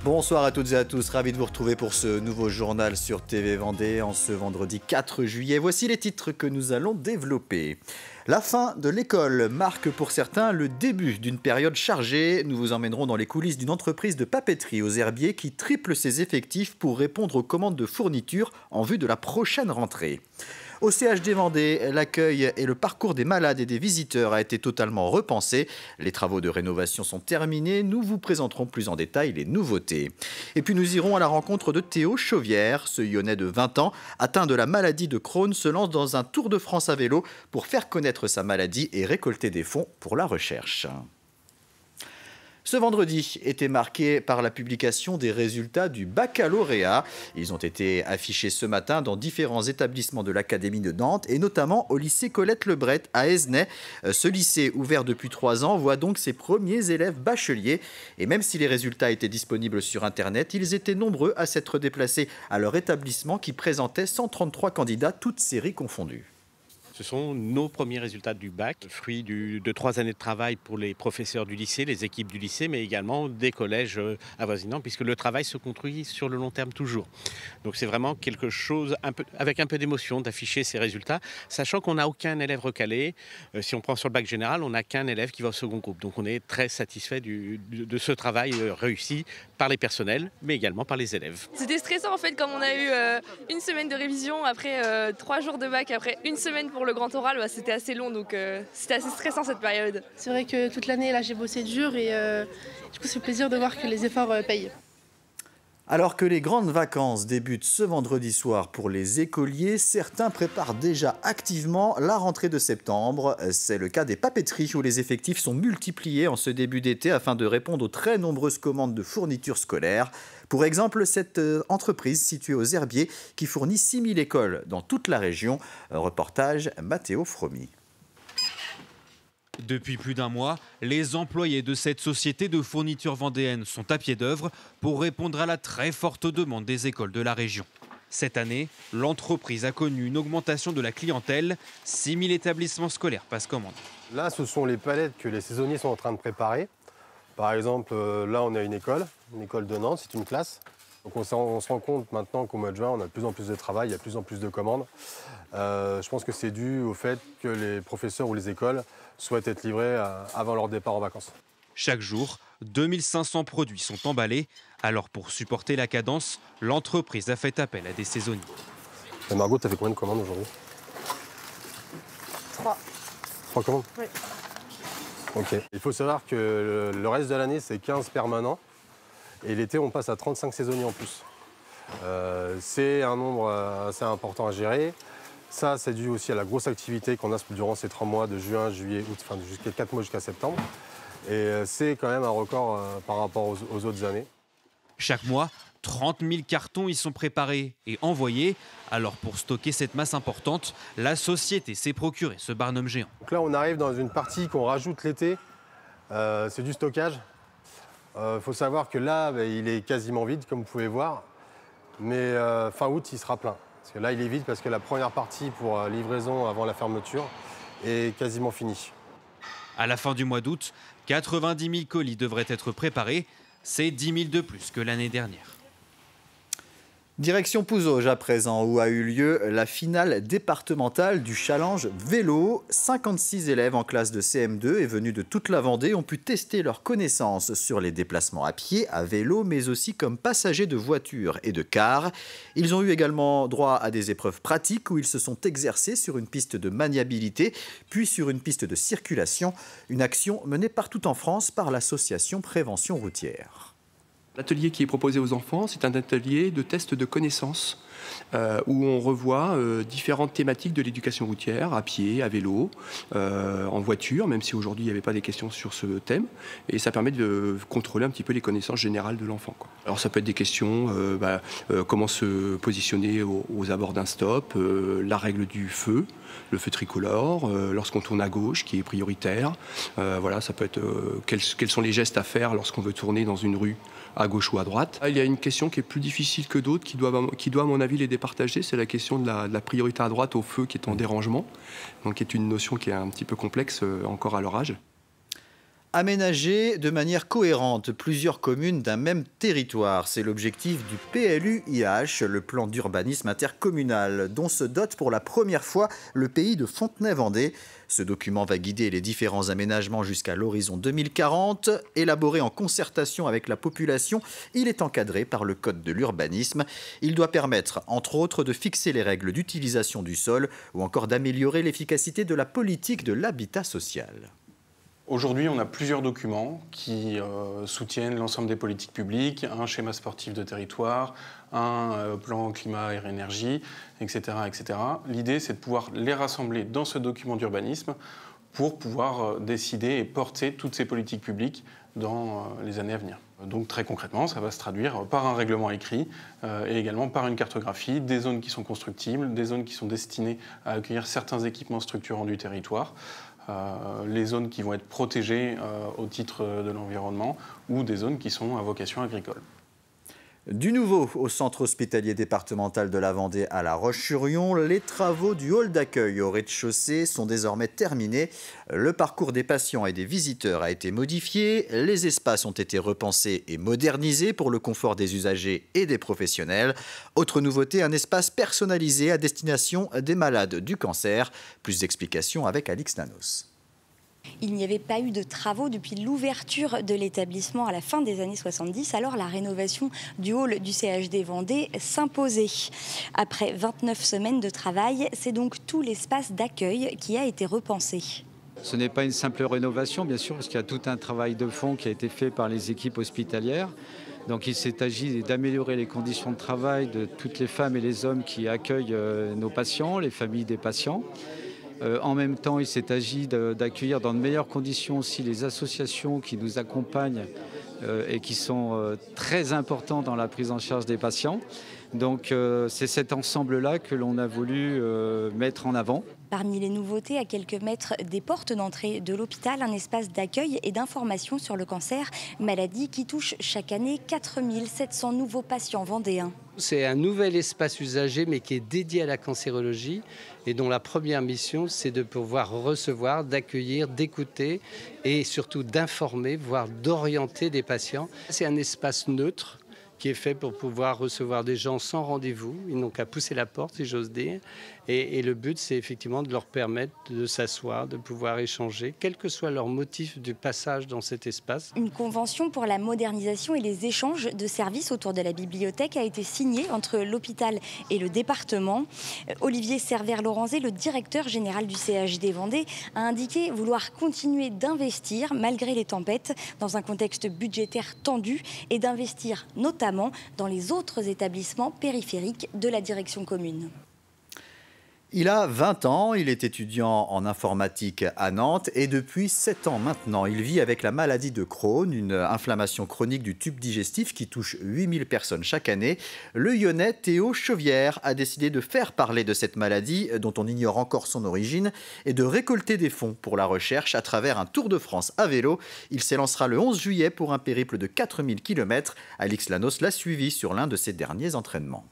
Bonsoir à toutes et à tous, ravi de vous retrouver pour ce nouveau journal sur TV Vendée en ce vendredi 4 juillet. Voici les titres que nous allons développer. La fin de l'école marque pour certains le début d'une période chargée. Nous vous emmènerons dans les coulisses d'une entreprise de papeterie aux Herbiers qui triple ses effectifs pour répondre aux commandes de fournitures en vue de la prochaine rentrée. Au CHD Vendée, l'accueil et le parcours des malades et des visiteurs a été totalement repensé. Les travaux de rénovation sont terminés. Nous vous présenterons plus en détail les nouveautés. Et puis nous irons à la rencontre de Théo Chauvière. Ce Lyonnais de 20 ans, atteint de la maladie de Crohn, se lance dans un tour de France à vélo pour faire connaître sa maladie et récolter des fonds pour la recherche. Ce vendredi était marqué par la publication des résultats du baccalauréat. Ils ont été affichés ce matin dans différents établissements de l'Académie de Nantes et notamment au lycée Colette-Lebret à Aisnay. Ce lycée, ouvert depuis 3 ans, voit donc ses premiers élèves bacheliers. Et même si les résultats étaient disponibles sur Internet, ils étaient nombreux à s'être déplacés à leur établissement qui présentait 133 candidats, toutes séries confondues. Ce sont nos premiers résultats du bac, fruit de 3 années de travail pour les professeurs du lycée, les équipes du lycée, mais également des collèges avoisinants, puisque le travail se construit sur le long terme toujours. Donc c'est vraiment quelque chose avec un peu d'émotion d'afficher ces résultats, sachant qu'on n'a aucun élève recalé. Si on prend sur le bac général, on n'a qu'un élève qui va au second groupe. Donc on est très satisfait de ce travail réussi par les personnels, mais également par les élèves. C'était stressant en fait, comme on a eu une semaine de révision, après 3 jours de bac, après une semaine pour le grand oral, c'était assez long, donc c'était assez stressant cette période. C'est vrai que toute l'année, là, j'ai bossé dur et du coup, c'est plaisir de voir que les efforts payent. Alors que les grandes vacances débutent ce vendredi soir pour les écoliers, certains préparent déjà activement la rentrée de septembre. C'est le cas des papeteries où les effectifs sont multipliés en ce début d'été afin de répondre aux très nombreuses commandes de fournitures scolaires. Pour exemple, cette entreprise située aux Herbiers qui fournit 6000 écoles dans toute la région. Reportage Mathéo Fromy. Depuis plus d'un mois, les employés de cette société de fourniture vendéenne sont à pied d'œuvre pour répondre à la très forte demande des écoles de la région. Cette année, l'entreprise a connu une augmentation de la clientèle. 6000 établissements scolaires passent commande. Là, ce sont les palettes que les saisonniers sont en train de préparer. Par exemple, là, on a une école de Nantes, c'est une classe. Donc on se rend compte maintenant qu'au mois de juin, on a de plus en plus de travail, il y a de plus en plus de commandes. Je pense que c'est dû au fait que les professeurs ou les écoles souhaitent être livrés avant leur départ en vacances. Chaque jour, 2500 produits sont emballés. Alors pour supporter la cadence, l'entreprise a fait appel à des saisonniers. Et Margot, tu as fait combien de commandes aujourd'hui? 3. 3 commandes? Oui. Ok. Il faut savoir que le reste de l'année, c'est 15 permanents. Et l'été, on passe à 35 saisonniers en plus. C'est un nombre assez important à gérer. Ça, c'est dû aussi à la grosse activité qu'on a durant ces 3 mois de juin, juillet, août, enfin jusqu'à 4 mois jusqu'à septembre. Et c'est quand même un record par rapport aux autres années. Chaque mois, 30 000 cartons y sont préparés et envoyés. Alors pour stocker cette masse importante, la société s'est procuré ce barnum géant. Donc là, on arrive dans une partie qu'on rajoute l'été. C'est du stockage. Faut savoir que là, il est quasiment vide, comme vous pouvez voir. Mais fin août, il sera plein. Parce que là, il est vide parce que la première partie pour livraison avant la fermeture est quasiment finie. À la fin du mois d'août, 90 000 colis devraient être préparés. C'est 10 000 de plus que l'année dernière. Direction Pouzauges à présent, où a eu lieu la finale départementale du challenge vélo. 56 élèves en classe de CM2 et venus de toute la Vendée ont pu tester leurs connaissances sur les déplacements à pied, à vélo, mais aussi comme passagers de voitures et de cars. Ils ont eu également droit à des épreuves pratiques où ils se sont exercés sur une piste de maniabilité, puis sur une piste de circulation. Une action menée partout en France par l'association Prévention Routière. L'atelier qui est proposé aux enfants, c'est un atelier de test de connaissances où on revoit différentes thématiques de l'éducation routière, à pied, à vélo, en voiture, même si aujourd'hui il n'y avait pas des questions sur ce thème. Et ça permet de contrôler un petit peu les connaissances générales de l'enfant. Alors ça peut être des questions, comment se positionner aux abords d'un stop, la règle du feu, le feu tricolore, lorsqu'on tourne à gauche, qui est prioritaire. Voilà, ça peut être quels sont les gestes à faire lorsqu'on veut tourner dans une rue à gauche ou à droite. Il y a une question qui est plus difficile que d'autres, qui doit à mon avis les départager, c'est la question de la priorité à droite au feu qui est en dérangement, donc qui est une notion qui est un petit peu complexe encore à leur âge. Aménager de manière cohérente plusieurs communes d'un même territoire, c'est l'objectif du PLUIH, le plan d'urbanisme intercommunal, dont se dote pour la première fois le pays de Fontenay-Vendée. Ce document va guider les différents aménagements jusqu'à l'horizon 2040. Élaboré en concertation avec la population, il est encadré par le Code de l'urbanisme. Il doit permettre, entre autres, de fixer les règles d'utilisation du sol ou encore d'améliorer l'efficacité de la politique de l'habitat social. Aujourd'hui, on a plusieurs documents qui soutiennent l'ensemble des politiques publiques, un schéma sportif de territoire, un plan climat, air, énergie, etc. etc. L'idée, c'est de pouvoir les rassembler dans ce document d'urbanisme pour pouvoir décider et porter toutes ces politiques publiques dans les années à venir. Donc très concrètement, ça va se traduire par un règlement écrit et également par une cartographie des zones qui sont constructibles, des zones qui sont destinées à accueillir certains équipements structurants du territoire, les zones qui vont être protégées au titre de l'environnement ou des zones qui sont à vocation agricole. Du nouveau au centre hospitalier départemental de la Vendée à La Roche-sur-Yon, les travaux du hall d'accueil au rez-de-chaussée sont désormais terminés. Le parcours des patients et des visiteurs a été modifié, les espaces ont été repensés et modernisés pour le confort des usagers et des professionnels. Autre nouveauté, un espace personnalisé à destination des malades du cancer. Plus d'explications avec Alix Nanos. Il n'y avait pas eu de travaux depuis l'ouverture de l'établissement à la fin des années 70, alors la rénovation du hall du CHD Vendée s'imposait. Après 29 semaines de travail, c'est donc tout l'espace d'accueil qui a été repensé. Ce n'est pas une simple rénovation, bien sûr, parce qu'il y a tout un travail de fond qui a été fait par les équipes hospitalières. Donc il s'est agi d'améliorer les conditions de travail de toutes les femmes et les hommes qui accueillent nos patients, les familles des patients. En même temps, il s'est agi d'accueillir dans de meilleures conditions aussi les associations qui nous accompagnent et qui sont très importantes dans la prise en charge des patients. Donc c'est cet ensemble-là que l'on a voulu mettre en avant. Parmi les nouveautés, à quelques mètres des portes d'entrée de l'hôpital, un espace d'accueil et d'information sur le cancer, maladie qui touche chaque année 4700 nouveaux patients vendéens. C'est un nouvel espace usagé mais qui est dédié à la cancérologie et dont la première mission c'est de pouvoir recevoir, d'accueillir, d'écouter et surtout d'informer, voire d'orienter des patients. C'est un espace neutre qui est fait pour pouvoir recevoir des gens sans rendez-vous. Ils n'ont qu'à pousser la porte, si j'ose dire. Et le but, c'est effectivement de leur permettre de s'asseoir, de pouvoir échanger, quel que soit leur motif du passage dans cet espace. Une convention pour la modernisation et les échanges de services autour de la bibliothèque a été signée entre l'hôpital et le département. Olivier Servère-Laurenzé, le directeur général du CHD Vendée, a indiqué vouloir continuer d'investir malgré les tempêtes dans un contexte budgétaire tendu et d'investir notamment dans les autres établissements périphériques de la direction commune. Il a 20 ans, il est étudiant en informatique à Nantes et depuis 7 ans maintenant, il vit avec la maladie de Crohn, une inflammation chronique du tube digestif qui touche 8000 personnes chaque année. Le Lyonnais Théo Chauvière a décidé de faire parler de cette maladie dont on ignore encore son origine et de récolter des fonds pour la recherche à travers un Tour de France à vélo. Il s'élancera le 11 juillet pour un périple de 4000 km. Alix Lanos l'a suivi sur l'un de ses derniers entraînements.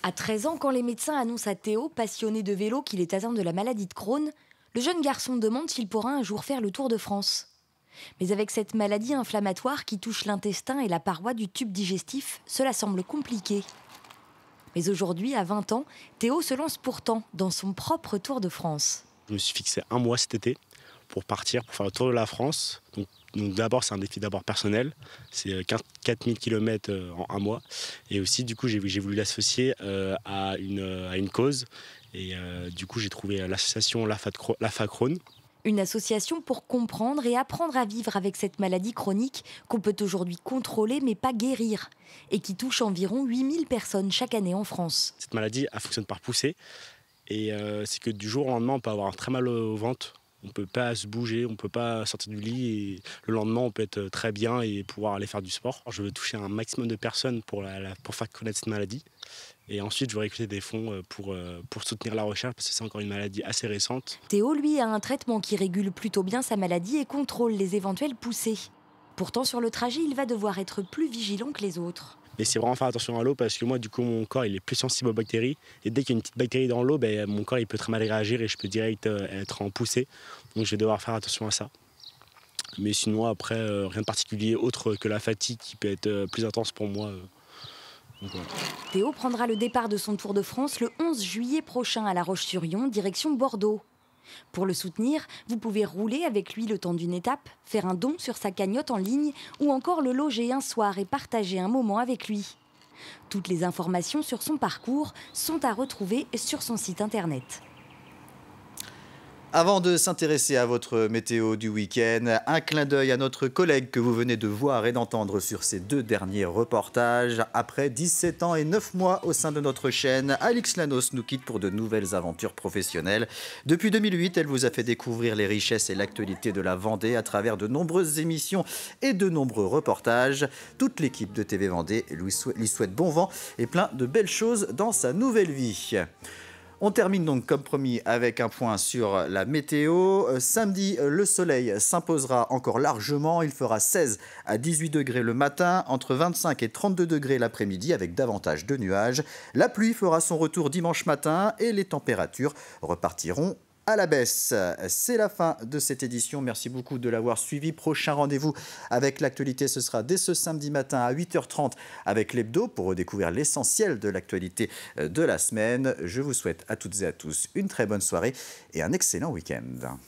À 13 ans, quand les médecins annoncent à Théo, passionné de vélo, qu'il est atteint de la maladie de Crohn, le jeune garçon demande s'il pourra un jour faire le Tour de France. Mais avec cette maladie inflammatoire qui touche l'intestin et la paroi du tube digestif, cela semble compliqué. Mais aujourd'hui, à 20 ans, Théo se lance pourtant dans son propre Tour de France. Je me suis fixé un mois cet été pour partir, pour faire le Tour de la France. Donc d'abord, c'est un défi d'abord personnel, c'est 4000 km en un mois. Et aussi, du coup, j'ai voulu l'associer à une cause. Et du coup, j'ai trouvé l'association l'AFA Crohn. Une association pour comprendre et apprendre à vivre avec cette maladie chronique qu'on peut aujourd'hui contrôler mais pas guérir et qui touche environ 8000 personnes chaque année en France. Cette maladie, elle fonctionne par poussée. Et c'est que du jour au lendemain, on peut avoir très mal au ventre. On ne peut pas se bouger, on ne peut pas sortir du lit et le lendemain on peut être très bien et pouvoir aller faire du sport. Je veux toucher un maximum de personnes pour faire connaître cette maladie et ensuite je veux récolter des fonds pour soutenir la recherche parce que c'est encore une maladie assez récente. Théo, lui, a un traitement qui régule plutôt bien sa maladie et contrôle les éventuelles poussées. Pourtant, sur le trajet, il va devoir être plus vigilant que les autres. Mais c'est vraiment faire attention à l'eau parce que moi, du coup, mon corps il est plus sensible aux bactéries. Et dès qu'il y a une petite bactérie dans l'eau, mon corps il peut très mal réagir et je peux direct être en poussée. Donc je vais devoir faire attention à ça. Mais sinon, après, rien de particulier autre que la fatigue qui peut être plus intense pour moi. Donc, voilà. Théo prendra le départ de son Tour de France le 11 juillet prochain à La Roche-sur-Yon, direction Bordeaux. Pour le soutenir, vous pouvez rouler avec lui le temps d'une étape, faire un don sur sa cagnotte en ligne ou encore le loger un soir et partager un moment avec lui. Toutes les informations sur son parcours sont à retrouver sur son site internet. Avant de s'intéresser à votre météo du week-end, un clin d'œil à notre collègue que vous venez de voir et d'entendre sur ces 2 derniers reportages. Après 17 ans et 9 mois au sein de notre chaîne, Alix Lanos nous quitte pour de nouvelles aventures professionnelles. Depuis 2008, elle vous a fait découvrir les richesses et l'actualité de la Vendée à travers de nombreuses émissions et de nombreux reportages. Toute l'équipe de TV Vendée lui souhaite bon vent et plein de belles choses dans sa nouvelle vie. On termine donc comme promis avec un point sur la météo. Samedi, le soleil s'imposera encore largement. Il fera 16 à 18 degrés le matin, entre 25 et 32 degrés l'après-midi avec davantage de nuages. La pluie fera son retour dimanche matin et les températures repartiront à la baisse. C'est la fin de cette édition. Merci beaucoup de l'avoir suivi. Prochain rendez-vous avec l'actualité, ce sera dès ce samedi matin à 8h30 avec l'Hebdo pour redécouvrir l'essentiel de l'actualité de la semaine. Je vous souhaite à toutes et à tous une très bonne soirée et un excellent week-end.